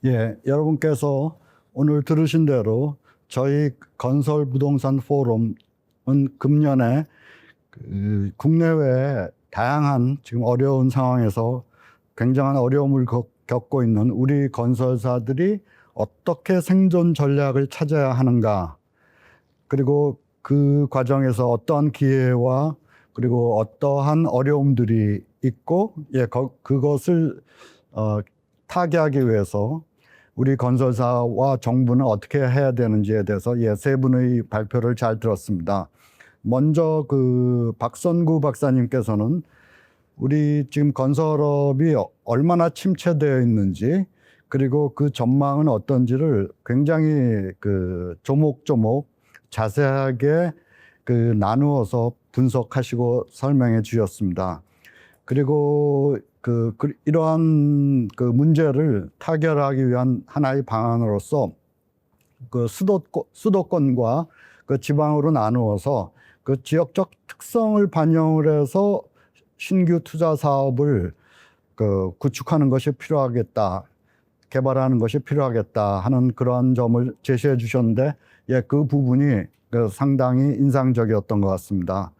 여러분께서 오늘 들으신 대로 저희 건설부동산 포럼은 금년에 국내외 다양한 지금 어려운 상황에서 굉장한 어려움을 겪고 있는 우리 건설사들이 어떻게 생존 전략을 찾아야 하는가, 그리고 그 과정에서 어떠한 기회와 그리고 어떠한 어려움들이 있고, 그것을 타개하기 위해서 우리 건설사와 정부는 어떻게 해야 되는지에 대해서 세 분의 발표를 잘 들었습니다. 먼저 박선구 박사님께서는 우리 지금 건설업이 얼마나 침체되어 있는지, 그리고 그 전망은 어떤지를 굉장히 조목조목 자세하게 나누어서 분석하시고 설명해 주셨습니다. 그리고 이러한 문제를 타결하기 위한 하나의 방안으로서 수도권과 지방으로 나누어서 지역적 특성을 반영을 해서 신규 투자 사업을 구축하는 것이 필요하겠다, 개발하는 것이 필요하겠다 하는 그런 점을 제시해 주셨는데, 그 부분이 상당히 인상적이었던 것 같습니다.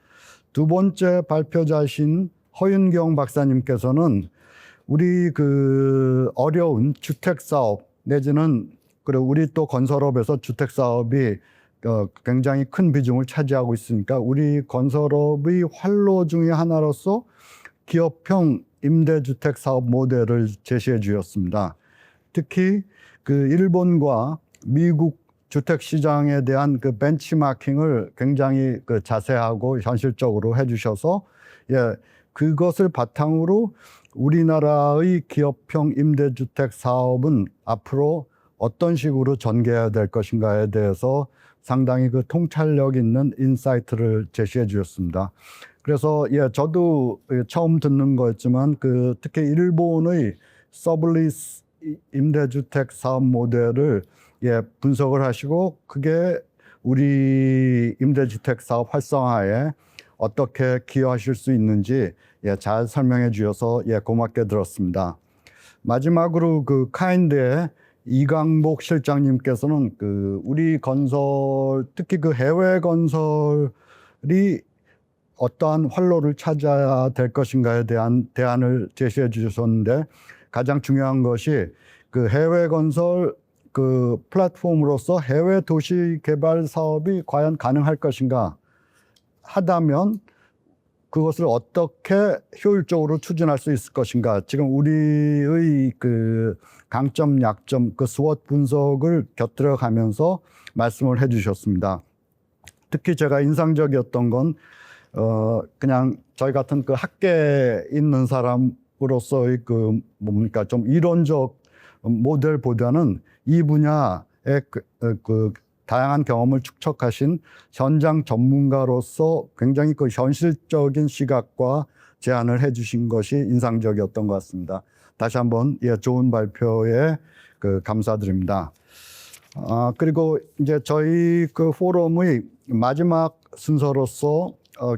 두 번째 발표자신 허윤경 박사님께서는 우리 어려운 주택 사업 내지는 그리고 우리 또 건설업에서 주택 사업이 굉장히 큰 비중을 차지하고 있으니까 우리 건설업의 활로 중의 하나로서 기업형 임대주택 사업 모델을 제시해 주셨습니다. 특히 일본과 미국 주택 시장에 대한 벤치마킹을 굉장히 자세하고 현실적으로 해주셔서 그것을 바탕으로 우리나라의 기업형 임대주택 사업은 앞으로 어떤 식으로 전개해야 될 것인가에 대해서 상당히 통찰력 있는 인사이트를 제시해 주셨습니다. 그래서 저도 처음 듣는 거였지만 특히 일본의 서블리스 임대주택 사업 모델을 분석을 하시고 그게 우리 임대주택 사업 활성화에 어떻게 기여하실 수 있는지 잘 설명해 주셔서 고맙게 들었습니다. 마지막으로 카인드의 이강복 실장님께서는 우리 건설, 특히 해외 건설이 어떠한 활로를 찾아야 될 것인가에 대한 대안을 제시해 주셨는데, 가장 중요한 것이 해외 건설 플랫폼으로서 해외 도시 개발 사업이 과연 가능할 것인가 하다면 그것을 어떻게 효율적으로 추진할 수 있을 것인가, 지금 우리의 강점, 약점, 스워트 분석을 곁들여 가면서 말씀을 해 주셨습니다. 특히 제가 인상적이었던 건 그냥 저희 같은 학계에 있는 사람으로서의 뭡니까 좀 이론적 모델보다는 이 분야의 다양한 경험을 축적하신 현장 전문가로서 굉장히 현실적인 시각과 제안을 해주신 것이 인상적이었던 것 같습니다. 다시 한번 좋은 발표에 감사드립니다. 그리고 이제 저희 포럼의 마지막 순서로서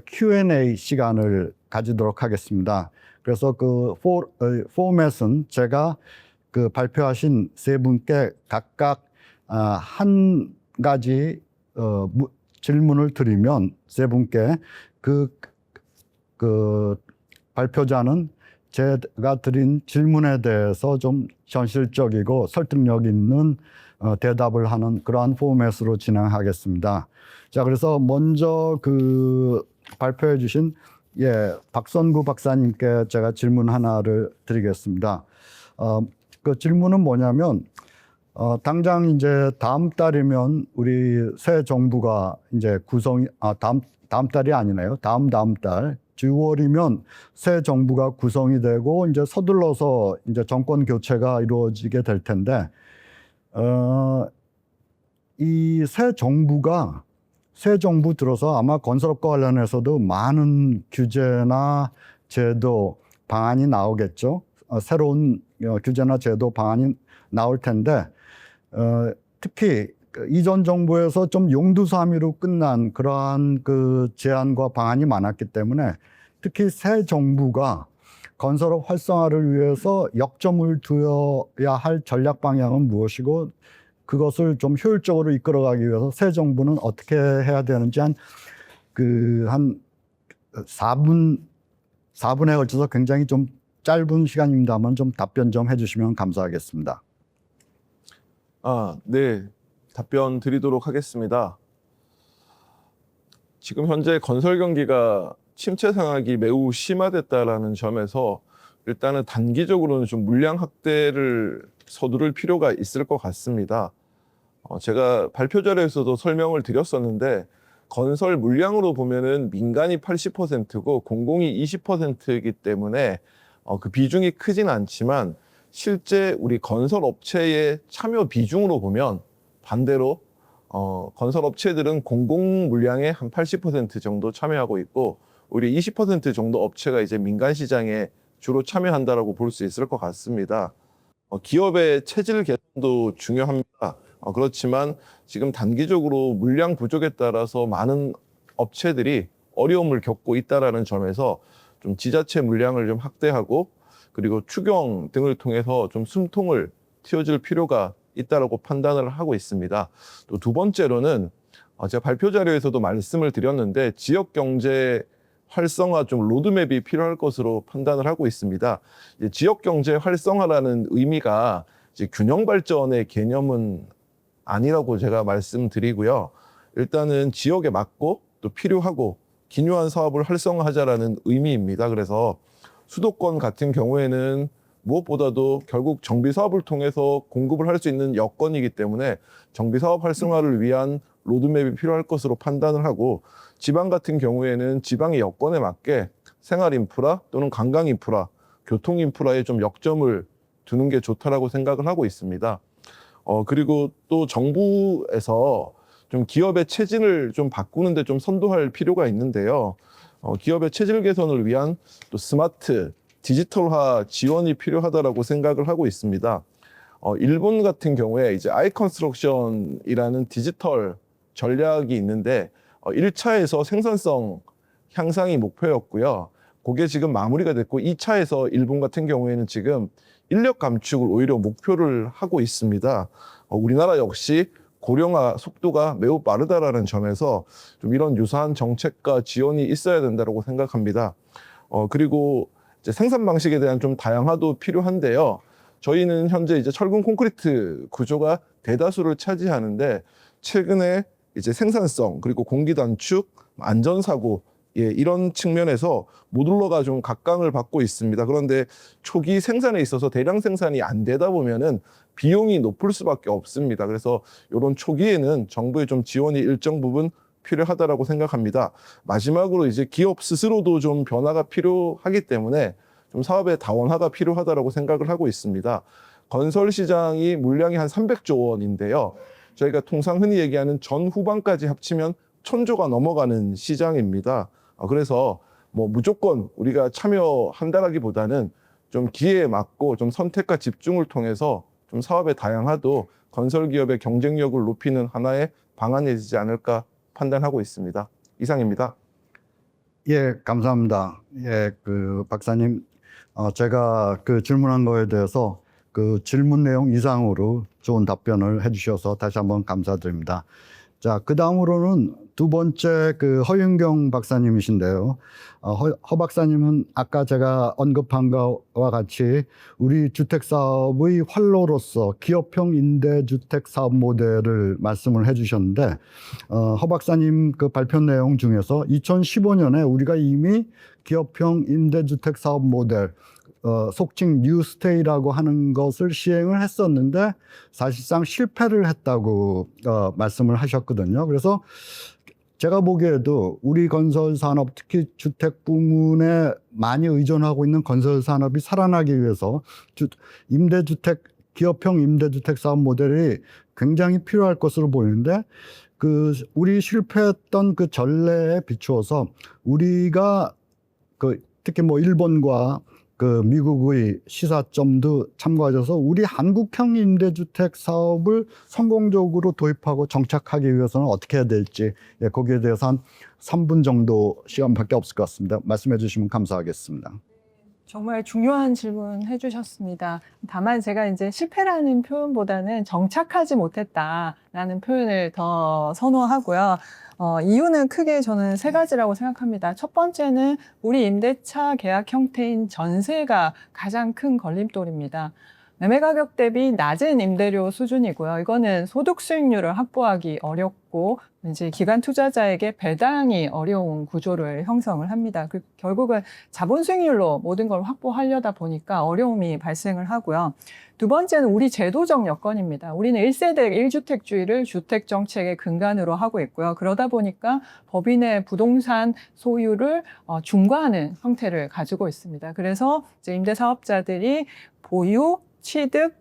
Q&A 시간을 가지도록 하겠습니다. 그래서 포맷은 제가 발표하신 세 분께 각각 한 가지 질문을 드리면 세 분께 발표자는 제가 드린 질문에 대해서 좀 현실적이고 설득력 있는 대답을 하는 그러한 포맷으로 진행하겠습니다. 자, 그래서 먼저 발표해 주신 박선구 박사님께 제가 질문 하나를 드리겠습니다. 그 질문은 뭐냐면, 당장 이제 다음 달이면 우리 새 정부가 이제 다음 달이 아니네요. 다음 달 10월이면 새 정부가 구성이 되고 이제 서둘러서 이제 정권 교체가 이루어지게 될 텐데, 이 새 정부 들어서 아마 건설업과 관련해서도 많은 규제나 제도 방안이 나오겠죠. 새로운 규제나 제도 방안이 나올 텐데, 특히 이전 정부에서 좀 용두사미로 끝난 그러한 제안과 방안이 많았기 때문에 특히 새 정부가 건설업 활성화를 위해서 역점을 두어야 할 전략 방향은 무엇이고 그것을 좀 효율적으로 이끌어가기 위해서 새 정부는 어떻게 해야 되는지 한 4분에 걸쳐서 굉장히 좀 짧은 시간입니다만 좀 답변 좀 해주시면 감사하겠습니다. 네. 답변 드리도록 하겠습니다. 지금 현재 건설 경기가 침체 상황이 매우 심화됐다라는 점에서 일단은 단기적으로는 좀 물량 확대를 서두를 필요가 있을 것 같습니다. 제가 발표 자료에서도 설명을 드렸었는데 건설 물량으로 보면은 민간이 80%고 공공이 20%이기 때문에 그 비중이 크진 않지만 실제 우리 건설 업체의 참여 비중으로 보면 반대로 건설 업체들은 공공 물량의 한 80% 정도 참여하고 있고 우리 20% 정도 업체가 이제 민간 시장에 주로 참여한다라고 볼 수 있을 것 같습니다. 기업의 체질 개선도 중요합니다. 그렇지만 지금 단기적으로 물량 부족에 따라서 많은 업체들이 어려움을 겪고 있다라는 점에서 좀 지자체 물량을 좀 확대하고 그리고 추경 등을 통해서 좀 숨통을 틔워줄 필요가 있다라고 판단을 하고 있습니다. 또 두 번째로는 제가 발표 자료에서도 말씀을 드렸는데 지역 경제 활성화 좀 로드맵이 필요할 것으로 판단을 하고 있습니다. 지역 경제 활성화라는 의미가 이제 균형 발전의 개념은 아니라고 제가 말씀드리고요. 일단은 지역에 맞고 또 필요하고 기묘한 사업을 활성화하자라는 의미입니다. 그래서 수도권 같은 경우에는 무엇보다도 결국 정비 사업을 통해서 공급을 할 수 있는 여건이기 때문에 정비 사업 활성화를 위한 로드맵이 필요할 것으로 판단을 하고 지방 같은 경우에는 지방의 여건에 맞게 생활 인프라 또는 관광 인프라, 교통 인프라에 좀 역점을 두는 게 좋다라고 생각을 하고 있습니다. 그리고 또 정부에서 좀 기업의 체질을 좀 바꾸는데 좀 선도할 필요가 있는데요. 기업의 체질 개선을 위한 또 스마트, 디지털화 지원이 필요하다라고 생각을 하고 있습니다. 일본 같은 경우에 이제 아이컨스트럭션이라는 디지털 전략이 있는데 1차에서 생산성 향상이 목표였고요. 그게 지금 마무리가 됐고 2차에서 일본 같은 경우에는 지금 인력 감축을 오히려 목표를 하고 있습니다. 우리나라 역시 고령화 속도가 매우 빠르다라는 점에서 좀 이런 유사한 정책과 지원이 있어야 된다고 생각합니다. 그리고 이제 생산 방식에 대한 좀 다양화도 필요한데요. 저희는 현재 이제 철근 콘크리트 구조가 대다수를 차지하는데 최근에 이제 생산성 그리고 공기 단축, 안전사고 이런 측면에서 모듈러가 좀 각광을 받고 있습니다. 그런데 초기 생산에 있어서 대량 생산이 안 되다 보면은 비용이 높을 수밖에 없습니다. 그래서 이런 초기에는 정부의 좀 지원이 일정 부분 필요하다라고 생각합니다. 마지막으로 이제 기업 스스로도 좀 변화가 필요하기 때문에 좀 사업의 다원화가 필요하다라고 생각을 하고 있습니다. 건설 시장이 물량이 한 300조 원인데요. 저희가 통상 흔히 얘기하는 전후반까지 합치면 1000조가 넘어가는 시장입니다. 그래서 뭐 무조건 우리가 참여한다라기보다는 좀 기회에 맞고 좀 선택과 집중을 통해서 좀 사업의 다양화도 건설 기업의 경쟁력을 높이는 하나의 방안이 되지 않을까 판단하고 있습니다. 이상입니다. 예, 감사합니다. 예, 박사님, 제가 질문한 거에 대해서 질문 내용 이상으로 좋은 답변을 해주셔서 다시 한번 감사드립니다. 자, 그 다음으로는 두 번째 허윤경 박사님이신데요. 허 박사님은 아까 제가 언급한 것과 같이 우리 주택사업의 활로로서 기업형 임대주택 사업 모델을 말씀을 해주셨는데, 허 박사님 발표 내용 중에서 2015년에 우리가 이미 기업형 임대주택 사업 모델, 속칭 뉴스테이라고 하는 것을 시행을 했었는데 사실상 실패를 했다고 말씀을 하셨거든요. 그래서 제가 보기에도 우리 건설 산업, 특히 주택 부문에 많이 의존하고 있는 건설 산업이 살아나기 위해서 기업형 임대주택 사업 모델이 굉장히 필요할 것으로 보이는데 우리 실패했던 전례에 비추어서 우리가 특히 뭐 일본과 미국의 시사점도 참고하셔서 우리 한국형 임대주택 사업을 성공적으로 도입하고 정착하기 위해서는 어떻게 해야 될지, 거기에 대해서 한 3분 정도 시간밖에 없을 것 같습니다. 말씀해 주시면 감사하겠습니다. 정말 중요한 질문 해주셨습니다. 다만 제가 이제 실패라는 표현보다는 정착하지 못했다라는 표현을 더 선호하고요. 이유는 크게 저는 세 가지라고 생각합니다. 첫 번째는 우리 임대차 계약 형태인 전세가 가장 큰 걸림돌입니다. 매매 가격 대비 낮은 임대료 수준이고요. 이거는 소득 수익률을 확보하기 어렵고 이제 기관 투자자에게 배당이 어려운 구조를 형성을 합니다. 결국은 자본 수익률로 모든 걸 확보하려다 보니까 어려움이 발생을 하고요. 두 번째는 우리 제도적 여건입니다. 우리는 1세대 1주택주의를 주택 정책의 근간으로 하고 있고요. 그러다 보니까 법인의 부동산 소유를 중과하는 형태를 가지고 있습니다. 그래서 이제 임대사업자들이 보유, 취득,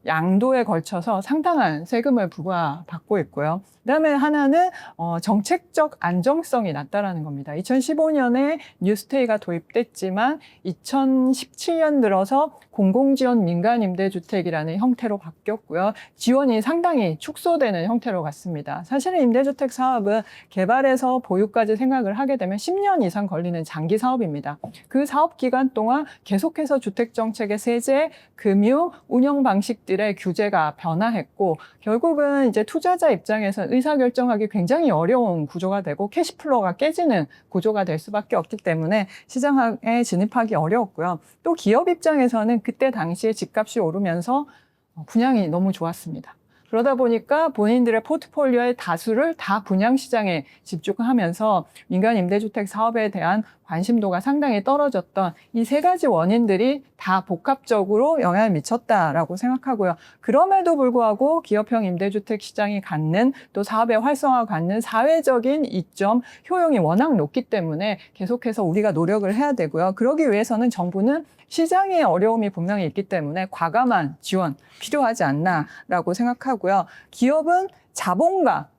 양도에 걸쳐서 상당한 세금을 부과받고 있고요. 그다음에 하나는 정책적 안정성이 낮다라는 겁니다. 2015년에 뉴스테이가 도입됐지만 2017년 들어서 공공지원 민간임대주택이라는 형태로 바뀌었고요. 지원이 상당히 축소되는 형태로 갔습니다. 사실은 임대주택 사업은 개발에서 보유까지 생각을 하게 되면 10년 이상 걸리는 장기 사업입니다. 그 사업 기간 동안 계속해서 주택정책의 세제, 금융, 운영 방식들의 규제가 변화했고 결국은 이제 투자자 입장에서 의사결정하기 굉장히 어려운 구조가 되고 캐시플로우가 깨지는 구조가 될 수밖에 없기 때문에 시장에 진입하기 어려웠고요. 또 기업 입장에서는 그때 당시에 집값이 오르면서 분양이 너무 좋았습니다. 그러다 보니까 본인들의 포트폴리오의 다수를 다 분양시장에 집중하면서 민간 임대주택 사업에 대한 관심도가 상당히 떨어졌던 이 세 가지 원인들이 다 복합적으로 영향을 미쳤다라고 생각하고요. 그럼에도 불구하고 기업형 임대주택 시장이 갖는 또 사업의 활성화가 갖는 사회적인 이점, 효용이 워낙 높기 때문에 계속해서 우리가 노력을 해야 되고요. 그러기 위해서는 정부는 시장의 어려움이 분명히 있기 때문에 과감한 지원 필요하지 않나라고 생각하고요. 기업은 자본과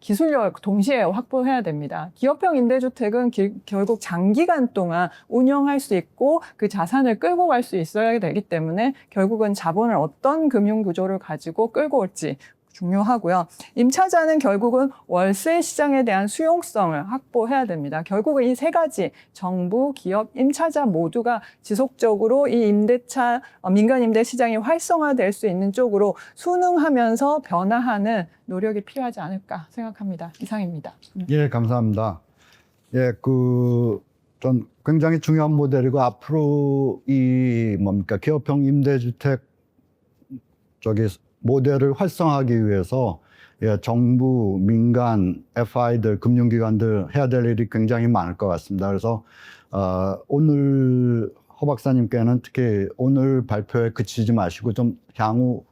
기술력 동시에 확보해야 됩니다. 기업형 임대주택은 결국 장기간 동안 운영할 수 있고 그 자산을 끌고 갈 수 있어야 되기 때문에 결국은 자본을 어떤 금융구조를 가지고 끌고 올지 중요하고요. 임차자는 결국은 월세 시장에 대한 수용성을 확보해야 됩니다. 결국은 이 세 가지 정부, 기업, 임차자 모두가 지속적으로 이 임대차, 민간 임대 시장이 활성화될 수 있는 쪽으로 순응하면서 변화하는 노력이 필요하지 않을까 생각합니다. 이상입니다. 예, 감사합니다. 예, 전 굉장히 중요한 모델이고 앞으로 기업형 임대주택 모델을 활성화하기 위해서 정부, 민간, FI들, 금융기관들 해야 될 일이 굉장히 많을 것 같습니다. 그래서 오늘 허 박사님께는 특히 오늘 발표에 그치지 마시고 좀 향후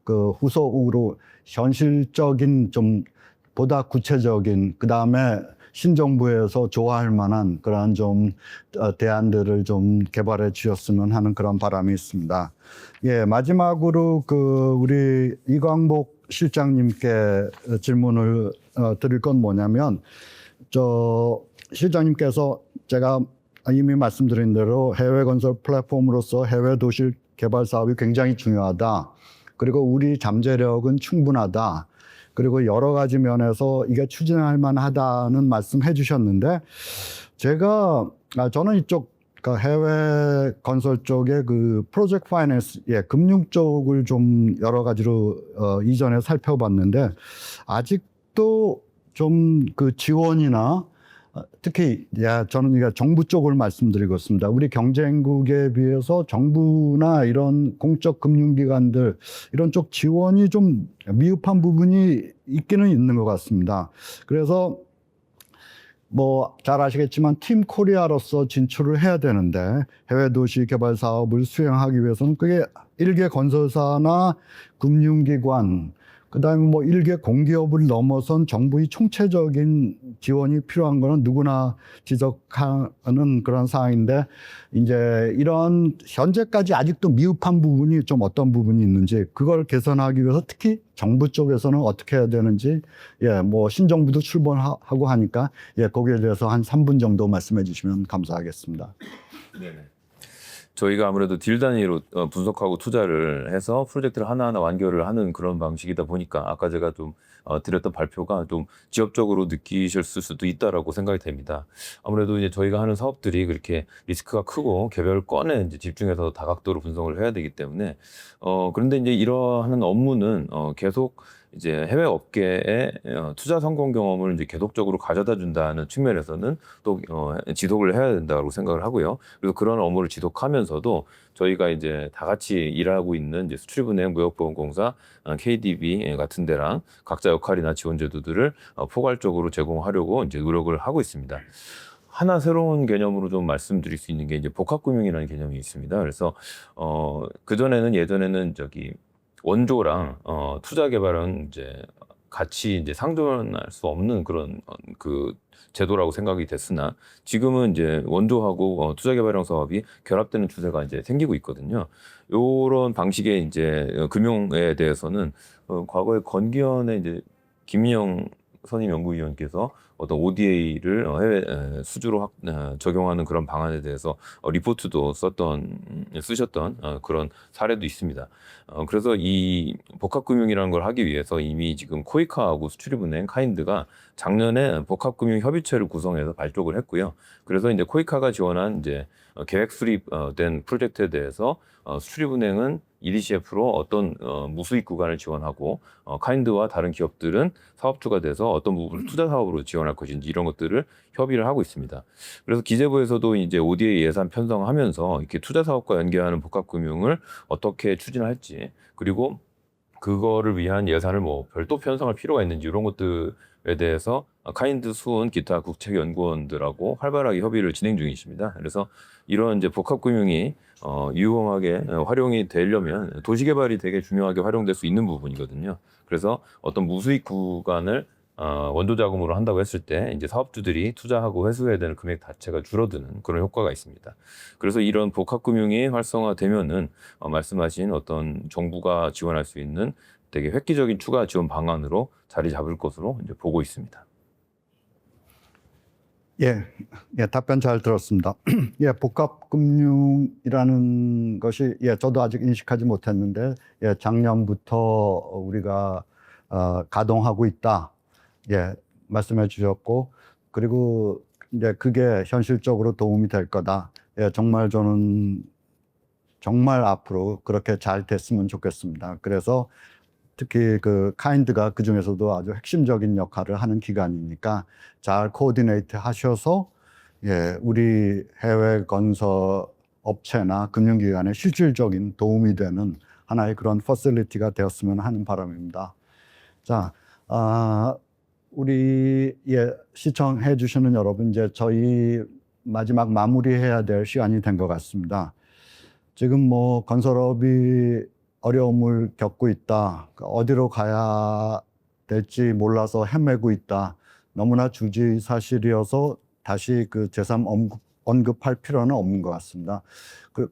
후속으로 현실적인 좀 보다 구체적인 그다음에 신정부에서 좋아할 만한 그러한 좀 대안들을 좀 개발해 주셨으면 하는 그런 바람이 있습니다. 예, 마지막으로 우리 이광복 실장님께 질문을 드릴 건 뭐냐면 실장님께서 제가 이미 말씀드린 대로 해외 건설 플랫폼으로서 해외 도시 개발 사업이 굉장히 중요하다. 그리고 우리 잠재력은 충분하다. 그리고 여러 가지 면에서 이게 추진할 만하다는 말씀해 주셨는데 저는 이쪽 해외 건설 쪽의 프로젝트 파이낸스, 금융 쪽을 좀 여러 가지로 이전에 살펴봤는데 아직도 좀 지원이나 특히 저는 정부 쪽을 말씀드리겠습니다. 우리 경쟁국에 비해서 정부나 이런 공적 금융기관들 이런 쪽 지원이 좀 미흡한 부분이 있기는 있는 것 같습니다. 그래서 잘 아시겠지만 팀 코리아로서 진출을 해야 되는데 해외 도시 개발 사업을 수행하기 위해서는 그게 일개 건설사나 금융기관 그다음에 일개 공기업을 넘어선 정부의 총체적인 지원이 필요한 거는 누구나 지적하는 그런 사항인데 이제 이런 현재까지 아직도 미흡한 부분이 좀 어떤 부분이 있는지 그걸 개선하기 위해서 특히 정부 쪽에서는 어떻게 해야 되는지 신정부도 출범하고 하니까 거기에 대해서 한 3분 정도 말씀해 주시면 감사하겠습니다. 네네. 저희가 아무래도 딜 단위로 분석하고 투자를 해서 프로젝트를 하나하나 완결을 하는 그런 방식이다 보니까 아까 제가 좀 드렸던 발표가 좀 지엽적으로 느끼실 수도 있다라고 생각이 됩니다. 아무래도 이제 저희가 하는 사업들이 그렇게 리스크가 크고 개별 건에 이제 집중해서 다각도로 분석을 해야 되기 때문에 그런데 이제 이러한 업무는 계속 이제 해외 업계에 투자 성공 경험을 이제 계속적으로 가져다 준다는 측면에서는 또 지속을 해야 된다고 생각을 하고요. 그래서 그런 업무를 지속하면서도 저희가 이제 다 같이 일하고 있는 이제 수출입은행, 무역보험공사, KDB 같은 데랑 각자 역할이나 지원 제도들을 포괄적으로 제공하려고 이제 노력을 하고 있습니다. 하나 새로운 개념으로 좀 말씀드릴 수 있는 게 이제 복합금융이라는 개념이 있습니다. 그래서 예전에는 원조랑 투자 개발은 이제 같이 이제 상존할 수 없는 그런 그 제도라고 생각이 됐으나 지금은 이제 원조하고 투자 개발형 사업이 결합되는 추세가 이제 생기고 있거든요. 요런 방식의 이제 금융에 대해서는 과거에 건기현의 이제 김인영 선임 연구위원께서 어떤 ODA를 해외 수주로 적용하는 그런 방안에 대해서 리포트도 쓰셨던 그런 사례도 있습니다. 그래서 이 복합금융이라는 걸 하기 위해서 이미 지금 코이카하고 수출입은행, 카인드가 작년에 복합금융 협의체를 구성해서 발족을 했고요. 그래서 이제 코이카가 지원한 이제 계획 수립된 프로젝트에 대해서 수출입은행은 EDCF로 어떤 무수익 구간을 지원하고 카인드와 다른 기업들은 사업주가 돼서 어떤 부분을 투자 사업으로 지원할 것인지 이런 것들을 협의를 하고 있습니다. 그래서 기재부에서도 이제 ODA 예산 편성하면서 이렇게 투자 사업과 연계하는 복합금융을 어떻게 추진할지 그리고 그거를 위한 예산을 뭐 별도 편성할 필요가 있는지 이런 것들에 대해서 카인드, 수은, 기타 국책연구원들하고 활발하게 협의를 진행 중이십니다. 그래서 이런 이제 복합금융이 유용하게 활용이 되려면 도시개발이 되게 중요하게 활용될 수 있는 부분이거든요. 그래서 어떤 무수익 구간을 원조 자금으로 한다고 했을 때 이제 사업주들이 투자하고 회수해야 되는 금액 자체가 줄어드는 그런 효과가 있습니다. 그래서 이런 복합금융이 활성화되면은 말씀하신 어떤 정부가 지원할 수 있는 되게 획기적인 추가 지원 방안으로 자리 잡을 것으로 이제 보고 있습니다. 예, 답변 잘 들었습니다. 예, 복합금융이라는 것이 저도 아직 인식하지 못했는데 작년부터 우리가 가동하고 있다. 말씀해 주셨고 그리고 이제 그게 현실적으로 도움이 될 거다. 정말 저는 정말 앞으로 그렇게 잘 됐으면 좋겠습니다. 그래서 특히 그 카인드가 그 중에서도 아주 핵심적인 역할을 하는 기관이니까 잘 코디네이트 하셔서 우리 해외 건설 업체나 금융기관에 실질적인 도움이 되는 하나의 그런 퍼실리티가 되었으면 하는 바람입니다. 자, 우리 시청해 주시는 여러분, 이제 저희 마지막 마무리해야 될 시간이 된 것 같습니다. 지금 뭐 건설업이 어려움을 겪고 있다. 어디로 가야 될지 몰라서 헤매고 있다. 너무나 주지사실이어서 다시 그 재산 언급할 필요는 없는 것 같습니다.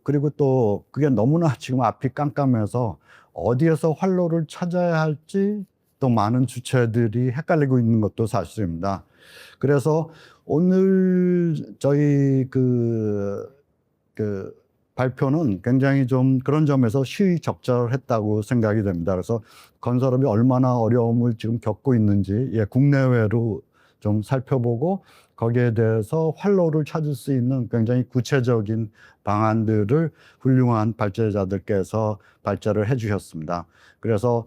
그리고 또 그게 너무나 지금 앞이 깜깜해서 어디에서 활로를 찾아야 할지 또 많은 주체들이 헷갈리고 있는 것도 사실입니다. 그래서 오늘 저희 그 발표는 굉장히 좀 그런 점에서 시의적절했다고 생각이 됩니다. 그래서 건설업이 얼마나 어려움을 지금 겪고 있는지 국내외로 좀 살펴보고 거기에 대해서 활로를 찾을 수 있는 굉장히 구체적인 방안들을 훌륭한 발제자들께서 발제를 해주셨습니다. 그래서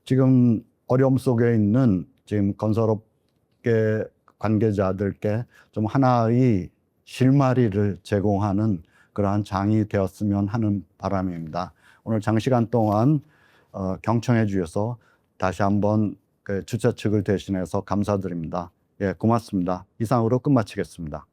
지금 어려움 속에 있는 지금 건설업계 관계자들께 좀 하나의 실마리를 제공하는 그러한 장이 되었으면 하는 바람입니다. 오늘 장시간 동안 경청해 주셔서 다시 한번 그 주최 측을 대신해서 감사드립니다. 고맙습니다. 이상으로 끝마치겠습니다.